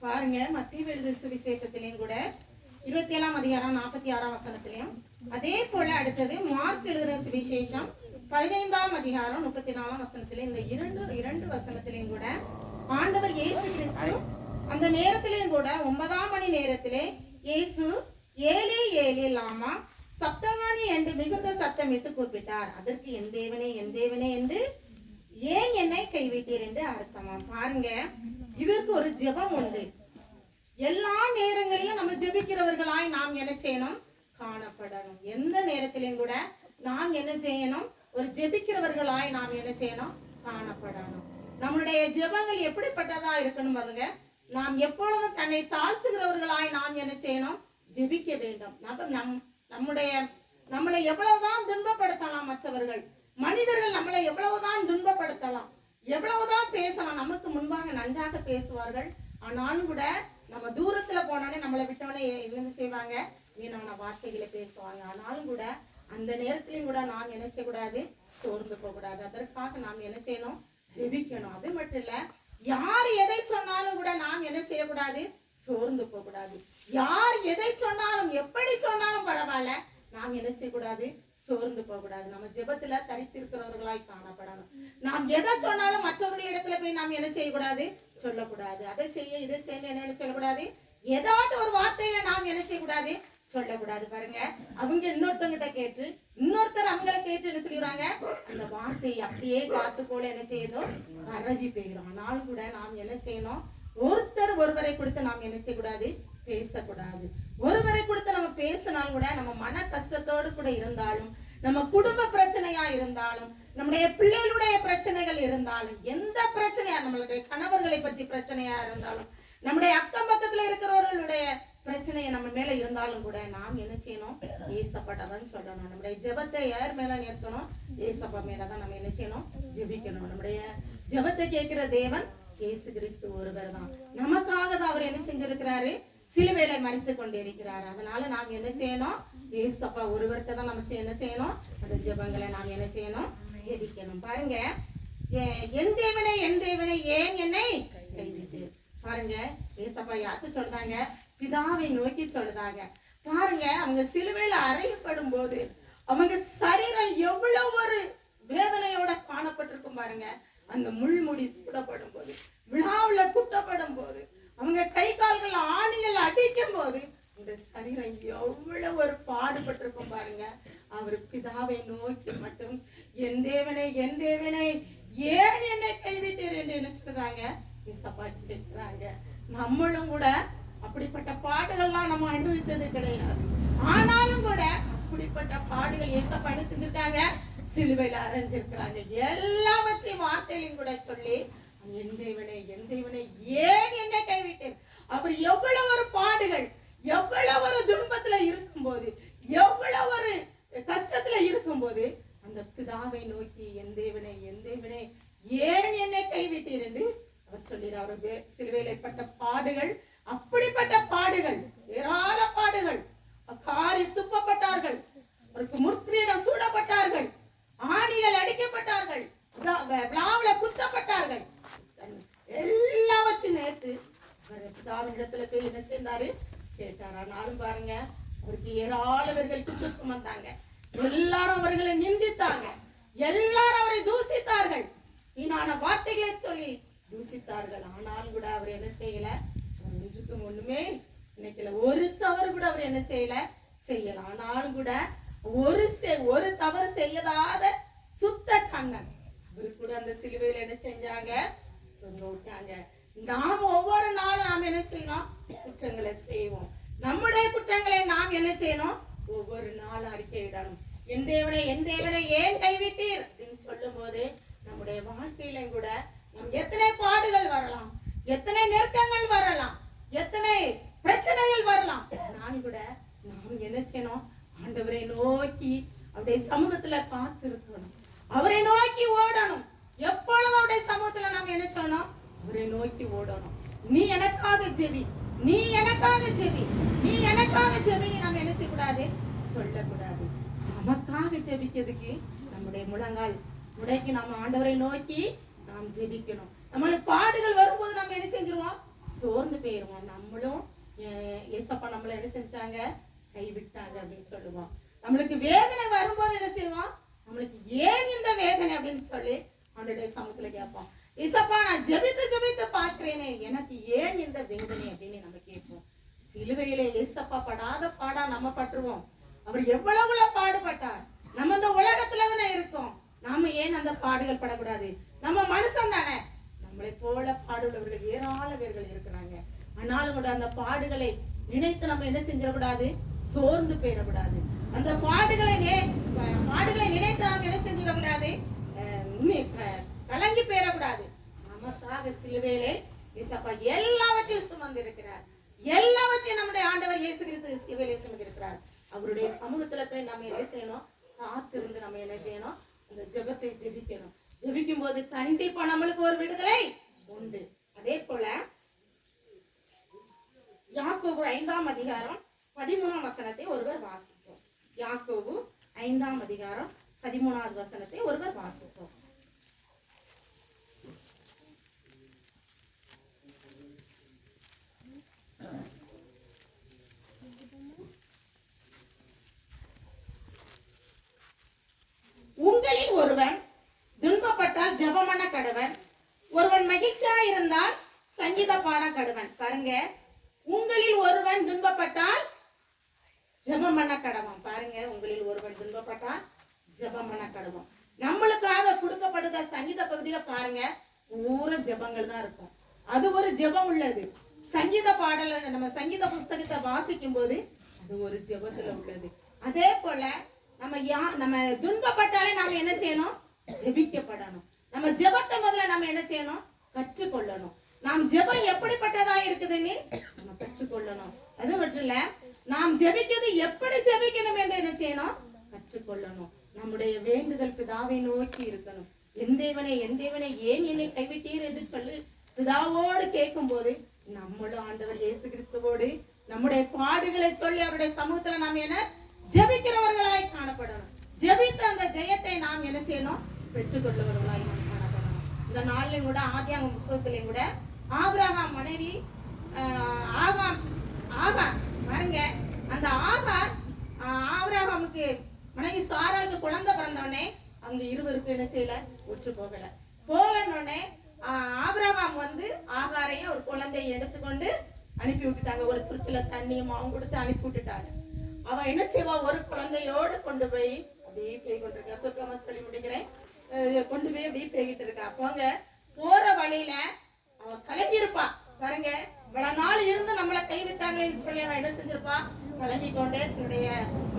பாருங்க, மத்திய எழுது சுவிசேஷத்திலையும் கூட 27ஆம் அதிகாரம் 46ஆம் வசனத்திலையும், அதே போல அடுத்தது மார்க் எழுதுற சுவிசேஷம் 15ஆம் அதிகாரம் 34ஆம் வசனத்திலே, இந்த இரண்டு வசனத்திலையும் கூட ஆண்டவர் இயேசு கிறிஸ்து அந்த நேரத்திலையும் கூட 9ஆம் மணி நேரத்திலே இயேசு ஏலி ஏலி லாமா சப்தகானி என்று மிகுந்த சத்தமிட்டு கூப்பிட்டார். அதற்கு என் தேவனே என்று ஏன் என்னை கைவிட்டீர் என்று அர்த்தமா. பாருங்க, இதற்கு ஒரு ஜெபம் உண்டு. எல்லா நேரங்களிலும் நம்ம ஜெபிக்கிறவர்களாய் நாம் என்ன செய்யணும்? காணப்படணும். எந்த நேரத்திலையும் கூட நாம் என்ன செய்யணும்? ஒரு ஜெபிக்கிறவர்களாய் நாம் என்ன செய்யணும்? காணப்படணும். நம்முடைய ஜெபங்கள் எப்படிப்பட்டதா இருக்கணும் பாருங்க. நாம் எப்பொழுதும் தன்னை தாழ்த்துகிறவர்களாய் நாம் என்ன செய்யணும்? ஜெபிக்க வேண்டும். நம்மளை எவ்வளவுதான் துன்பப்படுத்தலாம் மற்றவர்கள், மனிதர்கள் நம்மளை எவ்வளவுதான் துன்பப்படுத்தலாம், எவ்வளவுதான் பேசலாம், நமக்கு முன்பாக நன்றாக பேசுவார்கள். ஆனாலும் கூட நம்ம தூரத்துல போனோடனே நம்மளை விட்டவனே இருந்து செய்வாங்க, வீணான வார்த்தைகளை பேசுவாங்க. ஆனாலும் கூட அந்த நேரத்திலையும் கூட நாம் என்ன செய்யக்கூடாது? சோர்ந்து போகக்கூடாது. அதற்காக நாம் என்ன செய்யணும்? ஜெபிக்கணும். அது மட்டும் இல்ல, யார் எதை சொன்னாலும் கூட நாம் என்ன செய்யக்கூடாது? சோர்ந்து போகக்கூடாது. யார் எதை சொன்னாலும் எப்படி சொன்னாலும் பரவாயில்ல, நாம் என்ன செய்யக்கூடாது? சோர்ந்து போகக்கூடாது. நம்ம ஜெபத்துல தரித்திருக்கிறவர்களாய் காணப்படணும். நாம் எதை சொன்னாலும் மற்றவர்களிடத்துல போய் நாம் என்ன செய்யக்கூடாது? சொல்லக்கூடாது. அதை செய்ய இதை செய்ய என்ன சொல்லக்கூடாது? ஏதாட்டும் ஒரு வார்த்தையில நாம் என்ன செய்யக்கூடாது? சொல்லக்கூடாது. பாருங்க, அவங்க இன்னொருத்தங்கிட்ட கேட்டு இன்னொருத்தர் அவங்கள கேட்டு என்ன சொல்லிடுறாங்க? அந்த வார்த்தையை அப்படியே காத்து போல என்ன செய்யுதோ பரவி போயிடும். ஆனாலும் கூட நாம் என்ன செய்யணும்? ஒருவரை கொடுத்து நாம் என்ன செய்யக்கூடாது? பேசக்கூடாது. ஒருவரை கொடுத்து நம்ம பேசினாலும் கூட நம்ம மன கஷ்டத்தோடு கூட இருந்தாலும், நம்ம குடும்ப பிரச்சனையா இருந்தாலும், நம்முடைய பிள்ளைகளுடைய பிரச்சனைகள் இருந்தாலும், எந்த பிரச்சனையா, நம்மளுடைய கணவர்களை பற்றி பிரச்சனையா இருந்தாலும், நம்முடைய அக்கம் பக்கத்துல இருக்கிறவர்களுடைய பிரச்சனையை நம்ம மேல இருந்தாலும் கூட நாம் என்ன செய்யணும்? ஏசப்பட்டதான் சொல்லணும். நம்முடைய ஜெபத்தை யார் மேல நிற்கணும்? ஏசப்பா மேலதான் நம்ம என்ன செய்யணும்? ஜெபிக்கணும். நம்முடைய ஜெபத்தை கேட்கிற தேவன் இயேசு கிறிஸ்து ஒருவர் தான். நமக்காக தான் அவர் என்ன செஞ்சிருக்கிறாரு? சிலுவையில மரித்து கொண்டிருக்கிறார். அதனால நாம் என்ன செய்யணும்? ஏசப்பா ஒருவர்கிட்ட தான் நம்ம என்ன செய்யணும்? அந்த ஜெபங்களை நாம் என்ன செய்யணும்? ஜெபிக்கணும். பாருங்க, என் தேவனே ஏன் என்னை கைவிட்டு. பாருங்க, ஏசப்பா யாருக்கு சொல்றாங்க? பிதாவை நோக்கி சொல்றாங்க. பாருங்க, அவங்க சிலுவையில அறையப்படும் போது அவங்க சரீரம் எவ்வளவு ஒரு வேதனையோட காணப்பட்டிருக்கும். பாருங்க, அந்த முள்முடி சூடப்படும் போது, விழாவுல குத்தப்படும் போது, அவங்க கை கால்கள் ஆணிகள் அடிக்கும் போது இந்த சரீரம் எவ்வளவு ஒரு பாடுபட்டிருக்கும். பாருங்க, அவர் பிதாவை நோக்கி மட்டும் என் தேவனே ஏன் என்னை கைவிட்டீர் என்று என்ன சொல்றாங்க? ஏசப்பா கேட்கிறாங்க. நம்மளும் கூட அப்படிப்பட்ட பாடுகள்லாம் நம்ம அனுபவித்தது கிடையாது. ஆனாலும் கூட அப்படிப்பட்ட பாடுகள் ஏசப்பா என்ன செஞ்சிருக்காங்க? சிலுவையில அரைஞ்சிருக்கிறாங்க. எல்லாவற்றையும் வார்த்தையிலும் கூட சொல்லி என் தேவனே ஏன் என்னை கைவிட்டீர். அவர் எவ்வளவு ஒரு பாடுகள், எவ்வளவு ஒரு துன்பத்துல இருக்கும்போது, எவ்வளவு ஒரு கஷ்டத்துல இருக்கும்போது அந்த பிதாவை நோக்கி என் தேவனே ஏன் என்னை கைவிட்டீர் என்று அவர் சொல்லிடுறார். அவர் சிலுவையில பட்ட பாடுகள், அப்படிப்பட்ட பாடுகள், ஏராள பாடுகள். காரி துப்பப்பட்டார்கள், அவருக்கு முற்கிரீடம் சூடப்பட்டார்கள், ஆணிகள் அடிக்கப்பட்டார்கள், விழாவுல குத்தப்பட்டார்கள். எல்லாவற்றையும் நேர்த்து பிதாவினிடத்துல போய் என்ன செய்தாரு? கேட்டார். ஆனாலும் பாருங்க, அவருக்கு ஏராளவர்கள் குற்றம் சுமந்தாங்க. எல்லாரும் அவர்களை நிந்தித்தாங்க, எல்லாரும் அவரை தூசித்தார்கள், வீணான வார்த்தைகளை சொல்லி தூசித்தார்கள். ஆனாலும் கூட அவர் என்ன செய்யல? அவர் ஒன்றுக்கும் ஒண்ணுமே நினைக்கல. ஒரு தவறு கூட அவர் என்ன செய்யல. ஆனாலும் கூட ஒரு தவறு செய்யாத சுத்த கண்ணன் அவர் கூட அந்த சிலுவையில என்ன செஞ்சாங்க? தொங்க விட்டாங்க. நாம் ஒவ்வொரு நாளும் நாம் என்ன செய்யலாம்? குற்றங்களை செய்வோம். நம்முடைய குற்றங்களை நாம் என்ன செய்யணும்? ஒவ்வொரு நாளும் அறிக்கையிடணும். என் தேவனே ஏன் கைவிட்டீர் அப்படின்னு சொல்லும் போது நம்முடைய வாழ்க்கையில கூட நம் எத்தனை பாடுகள் வரலாம், எத்தனை நெருக்கங்கள் வரலாம், எத்தனை பிரச்சனைகள் வரலாம். நான் கூட நாம் என்ன செய்யணும்? ஆண்டவரை நோக்கி அவருடைய சமூகத்துல காத்திருக்கணும், அவரை நோக்கி ஓடணும். எப்பொழுதும் அவருடைய சமூகத்துல நாம் என்ன செய்யணும்? அவரை நோக்கி ஓடணும். நீ எனக்காக ஜெபி, நீ எனக்காக ஜெபின்னு நாம் என்ன செய்யக்கூடாது? சொல்லக்கூடாது. நமக்காக ஜெபிக்கிறதுக்கு நம்முடைய முழங்கால் முடைக்கு நாம் ஆண்டவரை நோக்கி நாம் ஜெபிக்கணும். நம்மளுக்கு பாடுகள் வரும்போது நம்ம என்ன செஞ்சிருவோம்? சோர்ந்து போயிருவோம். நம்மளும் ஏசப்பா நம்மளை என்ன செஞ்சுட்டாங்க, கைவிட்டாங்க அப்படின்னு சொல்லுவோம். நம்மளுக்கு வேதனை வரும்போது என்ன செய்வோம், நம்மளுக்கு ஏன் இந்த வேதனை அப்படின்னு சொல்லி ஆண்டவருடைய சமூகத்துல கேட்போம். ஏசப்பா நான் ஜெபித்து ஜெபித்து பார்க்கிறேனே, எனக்கு ஏன் இந்த வேதனை அப்படின்னு நம்ம கேட்போம். சிலுவையில ஏசப்பா படாத பாடா நம்ம பட்டுருவோம். அவர் எவ்வளவுல பாடுபட்டார். நம்ம இந்த உலகத்துல தானே இருக்கோம், நாம ஏன் அந்த பாடுகள் படக்கூடாது? நம்ம மனுஷன் தானே, நம்மளை போல பாடுள்ளவர்கள் ஏராள பேர்கள் இருக்கிறாங்க. ஆனாலும் கூட அந்த பாடுகளை நினைத்து நம்ம என்ன செஞ்சிடக்கூடாது, சோர்ந்து போயிடக்கூடாது. அந்த பாடுகளை நினைத்து நாம் என்ன செஞ்சிடக்கூடாது, கலங்கி போயிடக்கூடாது. நமக்காக சிலுவையிலே இயேசப்பா எல்லாவற்றையும் சுமந்து இருக்கிறார். எல்லாவற்றையும் நம்முடைய ஆண்டவர் இயேசு கிறிஸ்து சிலுவையிலே சுமந்து இருக்கிறார். அவருடைய சமூகத்துல போய் நம்ம என்ன செய்யணும், காத்திருந்து நம்ம என்ன செய்யணும், அந்த ஜெபத்தை ஜெபிக்கணும். ஜெபிக்கும் போது கண்டிப்பா நம்மளுக்கு ஒரு விடுதலை உண்டு. அதே போல யாக்கோபு 5ஆம் அதிகாரம் 13ஆம் வசனத்தை ஒருவர் வாசிப்போம். யாக்கோபு 5ஆம் அதிகாரம் 13வது வசனத்தை ஒருவர் வாசிப்போம். உங்களில் ஒருவன் துன்பப்பட்டால் ஜெபம் பண்ண கடவன், ஒருவன் மகிழ்ச்சியா இருந்தால் சங்கீத பாட கடவன். பாருங்க, உங்களில் ஒருவன் துன்பப்பட்டால் ஜெபம் பண்ண கடவன். பாருங்க, உங்களில் ஒருவன் துன்பப்பட்டால் ஜெபம் பண்ண கடவன். நம்மளுக்காக கொடுக்கப்படுத சங்கீத பகுதியில பாருங்க, பூரா ஜெபங்கள் தான் இருக்கும். அது ஒரு ஜெபம் உள்ளது. சங்கீத பாடல நம்ம சங்கீத புஸ்தகத்தை வாசிக்கும் போது அது ஒரு ஜெபத்துல உள்ளது. அதே போல நம்ம துன்பப்பட்டாலே நாம என்ன செய்யணும், ஜெபிக்கப்படணும். நம்ம ஜெபத்தை முதல்ல நம்ம என்ன செய்யணும், கற்றுக்கொள்ளணும். நாம் ஜெபம் எப்படிப்பட்டதா இருக்குதுன்னு நம்ம கற்றுக்கொள்ளணும். அது மட்டும் இல்ல, நாம் ஜெபிக்கிறது எப்படி ஜெபிக்கணும் என்று என்ன செய்யணும், கற்றுக்கொள்ளணும். நம்முடைய வேண்டுதல் பிதாவை நோக்கி இருக்கணும். என் தேவனே ஏன் என்னை கைவிட்டீர் என்று சொல்லி பிதாவோடு கேட்கும் போது நம்மளும் ஆண்டவர் இயேசு கிறிஸ்துவோடு நம்முடைய பாடுகளை சொல்லி அவருடைய சமூகத்துல நாம் என்ன ஜெபிக்கிறவர்களாய் காணப்படணும். ஜெபித்த அந்த ஜெயத்தை நாம் என்ன செய்யணும், பெற்றுக்கொள்ளவர்களாய் நாம் காணப்படணும். இந்த நாளிலும் கூட ஆதியாகம புத்தகத்திலையும் கூட ஆபிரகாம் மனைவி ஆகார் பாருங்க, அந்த ஆகார் ஆபிரகாமுக்கு மனைவி சாராளுக்கு குழந்தை பிறந்தவனே அவங்க இருவருக்கு என்ன செய்யல, ஒற்று போகலன்னொடனே ஆபிரகாம் ஆகாரையும் ஒரு குழந்தையை எடுத்துக்கொண்டு அனுப்பி விட்டுட்டாங்க. ஒரு துருத்துல தண்ணியும் அவங்க கொடுத்து அனுப்பி விட்டுட்டாங்க. அவன் என்ன செய்வா, ஒரு குழந்தையோடு கொண்டு போய் அப்படியே போய் கொண்டிருக்கா. சுத்தமா சொல்லி முடிக்கிறேன், கொண்டு போய் அப்படியே போய்கிட்டு இருக்கா. போங்க, போற வழியில அவன் கலங்கி இருப்பா. பாருங்க, இவ்வளவு நாள் இருந்து நம்மளை கைவிட்டாங்களேன்னு சொல்லி அவன் என்ன செஞ்சிருப்பா, கலங்கி கொண்டே தன்னுடைய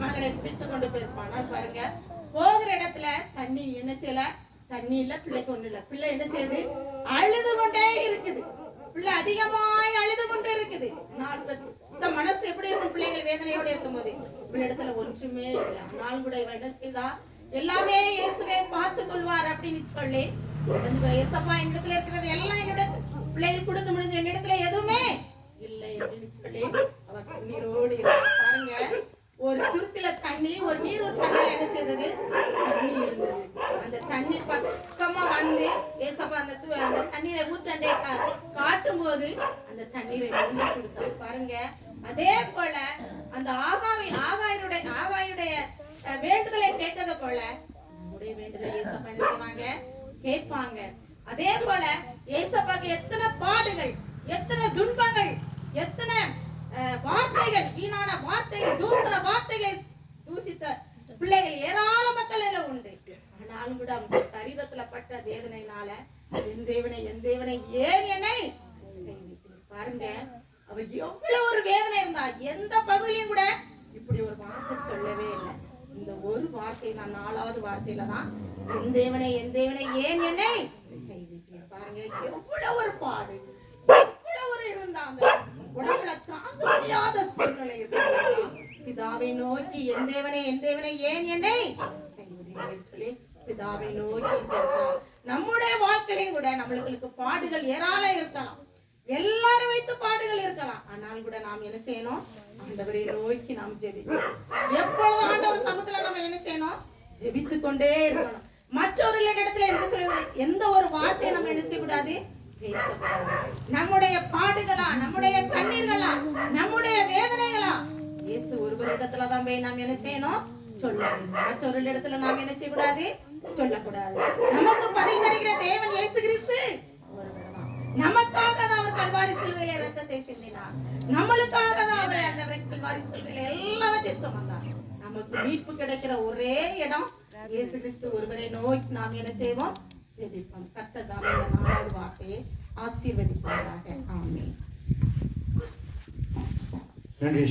மகனை பிடித்து கொண்டு போயிருப்பான். பாருங்க, போகிற இடத்துல தண்ணி என்ன செய்யல, தண்ணி இல்ல, பிள்ளைக்கு ஒண்ணு இல்ல. பிள்ளை என்ன செய்யுது, அழுது கொண்டே இருக்குது. பிள்ளை அதிகமாய் அழுது கொண்டே இருக்குது. இந்த மனசு எப்படி இருக்கும், பிள்ளைகள் வேதனையோட இருக்கும் போது பிள்ளை இடத்துல ஒன்றுமே இல்லை. ஆனாலும் கூட இவன் என்ன செய்தா, எல்லாமே இயேசுவே பார்த்து கொள்வார் அப்படின்னு சொல்லி ஏசப்பா என்னிடத்துல இருக்கிறது எல்லாம் என்னோட பிள்ளைகள் கொடுத்து முடிஞ்சு என்னிடத்துல எதுவுமே இல்லை அப்படின்னு சொல்லி அவ கண்ணீரோடு இருந்தா. பாருங்க, ஒரு துருத்தில தண்ணி, ஒரு நீரூற்றாண்டில் என்ன செய்தது, தண்ணி இருந்தது. அந்த தண்ணீர் பக்கமா ஏசப்பா அந்த தண்ணீரை ஊற்றாண்டை காட்டும் போது அந்த தண்ணீரை நின்று கொடுத்தா. பாருங்க, அதே போல அந்த ஆகாயுடைய வேண்டுதலை கேட்டதை போல நம்முடைய வேண்டுதலை ஏசப்பா என்ன செய்வாங்க, கேட்பாங்க. அதே போல ஏசப்பாக்கு எத்தனை பாடுகள், எத்தனை துன்பங்கள், எத்தனை வார்த்தைகள், வீணான வார்த்தைகள், தூசண வார்த்தைகளை தூசித்த பிள்ளைகள் ஏராள மக்கள் எல்லாம் உண்டு. ஆனாலும் கூட அவங்க சரீரத்துல பட்ட வேதனையினால என் தேவனை ஏன் என்னை பாருங்க, அவ எவ்வளவு ஒரு வேதனை இருந்தா எந்த பகுதியிலும் கூட இப்படி ஒரு வார்த்தை சொல்லவே இல்லை. இந்த ஒரு வார்த்தை தான், 4வது வார்த்தையில தான் என் தேவனை ஏன் என்னை கைவிட்டீர். பாருங்க, எவ்வளவு ஒரு பாடு, எவ்வளவு ஒரு இருந்தா அந்த உடம்புல தாங்க முடியாத சூழ்நிலை இருந்தா பிதாவை நோக்கி என் தேவனை ஏன் என்னை கைவிட்டீர் சொல்லி பிதாவை நோக்கி சென்றார். நம்முடைய வாழ்க்கையிலும் கூட நம்மளுக்கு பாடுகள் ஏராளம் இருக்கலாம், எல்லாரும் வைத்து பாடுகள் இருக்கலாம். ஆனால் கூட நாம் என்ன செய்யணும், ஆண்டவரை நோக்கி நாம் ஜெபிக்கணும். எப்பொழுது ஆண்டவர் சமூகத்துல நம்ம என்ன செய்யணும், ஜெபித்து கொண்டே இருக்கணும். மற்றவர்கள் இடத்துல என்ன சொல்ல, எந்த ஒரு வார்த்தையை நம்ம என்ன செய்யக்கூடாது, பேசக்கூடாது. நம்முடைய பாடுகளா, நம்முடைய கண்ணீர்களா, நம்முடைய வேதனைகளா இயேசு ஒருவரிடத்துல தான் போய் நாம் என்ன செய்யணும்? சொல்ல வேண்டும். மற்றொரு இடத்துல நாம் என்ன செய்யக்கூடாது? சொல்லக்கூடாது. நமக்கு பதில் தருகிற தேவன் இயேசு கிறிஸ்து ஒருவர்தான். நமக்காக தான் அவர் கல்வாரி சிலுவையிலே இரத்தத்தை சிந்தினார். நம்மளுக்காக தான் அவர் ஆண்டவரே கல்வாரி சிலுவையிலே எல்லாவற்றையும் சுமந்தார். நமக்கு மீட்பு கிடைக்கிற ஒரே இடம் இயேசு கிறிஸ்து ஒருவரை நோக்கி நாம் என்ன செய்வோம்? ஜெபிப்போம். கர்த்தர் தாமே இந்த 4வது வார்த்தையை ஆசீர்வதிப்பாராக. ஆமென். நன்றி.